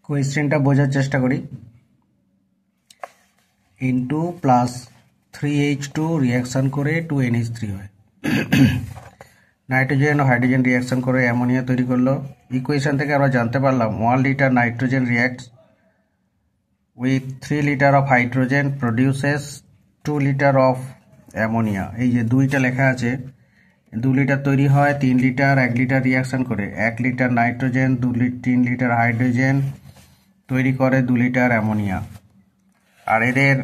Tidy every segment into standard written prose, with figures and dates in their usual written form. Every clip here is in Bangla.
কোয়েশ্চেনটা বোঝার চেষ্টা করি। ইনটু প্লাস 3H2 রিয়াকশন করে 2NH3 হয়। নাইট্রোজেন ও হাইড্রোজেন রিয়াকশন করে অ্যামোনিয়া তৈরি করলো। ইকুয়েশন থেকে আমরা জানতে পারলাম 1 litre nitrogen reacts with 3 litre of hydrogen produces 2 litre of ammonia. এই যে 2টা লেখা আছে, 2 লিটার তৈরি হয় 3 লিটার 1 লিটার রিয়াকশন করে। 1 লিটার নাইট্রোজেন 3 লিটার হাইড্রোজেন তৈরি করে 2 লিটার অ্যামোনিয়া। আর এদের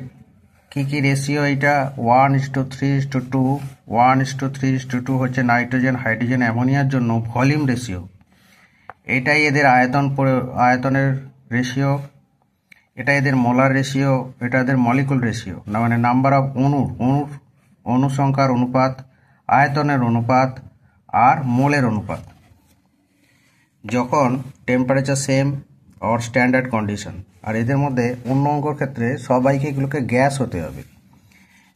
কি রেশিও? এটা 1:3:2। 1:3:2 হচ্ছে নাইট্রোজেন হাইড্রোজেন অ্যামোনিয়ার জন্য ভলিউম রেশিও। এটাই এদের আয়তনের রেশিও, এটা এদের মোলার রেশিও, এটা এদের মলিকুল রেশিও, না মানে নাম্বার অফ অণু সংখ্যার অনুপাত, আয়তনের অনুপাত আর মোলের অনুপাত। যখন temperature same or standard condition. আর এদের মধ্যে অন্য অঙ্কর ক্ষেত্রে সবাইকে এগুলোকে গ্যাস হতে হবে,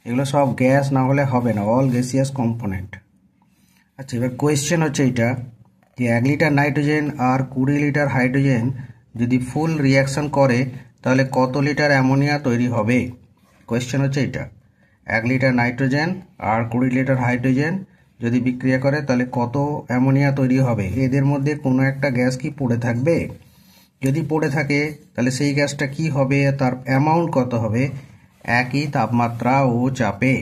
এগুলো সব গ্যাস না হলে হবে না, অল গ্যাসিয়াস কম্পোনেন্ট। আচ্ছা, এবার কোয়েশ্চেন হচ্ছে এইটা যে 1 লিটার নাইট্রোজেন আর 20 লিটার হাইড্রোজেন যদি ফুল রিয়াকশন করে তাহলে কত লিটার অ্যামোনিয়া তৈরি হবে? কোয়েশ্চেন হচ্ছে এটা। 1 লিটার নাইট্রোজেন আর 20 লিটার হাইড্রোজেন যদি বিক্রিয়া করে তাহলে কত অ্যামোনিয়া তৈরি হবে? এদের মধ্যে কোনো একটা গ্যাস কি পড়ে থাকবে? যদি পড়ে থাকে তাহলে সেই গ্যাসটা কি হবে, তার অ্যামাউন্ট কত হবে একই তাপমাত্রা ও চাপে।